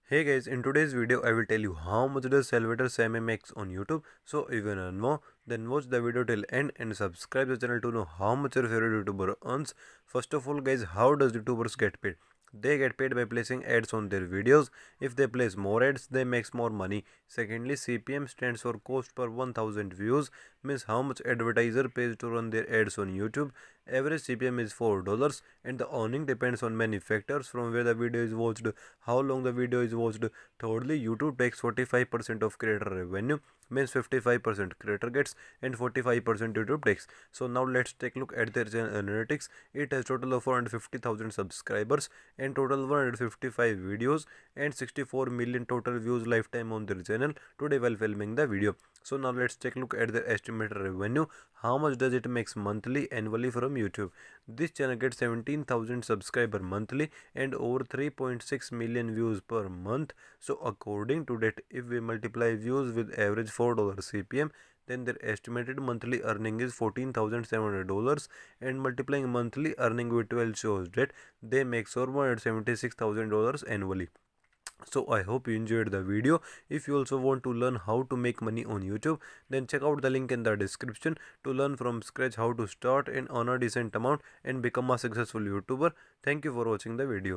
Hey guys, in today's video I will tell you how much does Salvatore Sammy makes on YouTube. So if you wanna know, then watch the video till end and subscribe the channel to know how much your favorite YouTuber earns. First of all guys, how does YouTubers get paid? They get paid by placing ads on their videos. If they place more ads, they makes more money. Secondly, CPM stands for cost per 1000 views, means how much advertiser pays to run their ads on YouTube. Average CPM is $4 and the earning depends on many factors from where the video is watched, how long the video is watched. Thirdly, YouTube takes 45% of creator revenue, means 55% creator gets and 45% YouTube takes. So now let's take a look at their channel analytics. It has total of 450,000 subscribers and total 155 videos and 64 million total views lifetime on their channel today while filming the video. So now let's take a look at their estimated revenue. How much does it makes monthly annually from YouTube? This channel gets 17,000 subscriber monthly and over 3.6 million views per month. So according to that, if we multiply views with average $4 CPM, then their estimated monthly earning is $14,700 and multiplying monthly earning with 12 shows that they make over $176,000 annually. So I hope you enjoyed the video. If you also want to learn how to make money on YouTube, then check out the link in the description to learn from scratch how to start and earn a decent amount and become a successful YouTuber. Thank you for watching the video.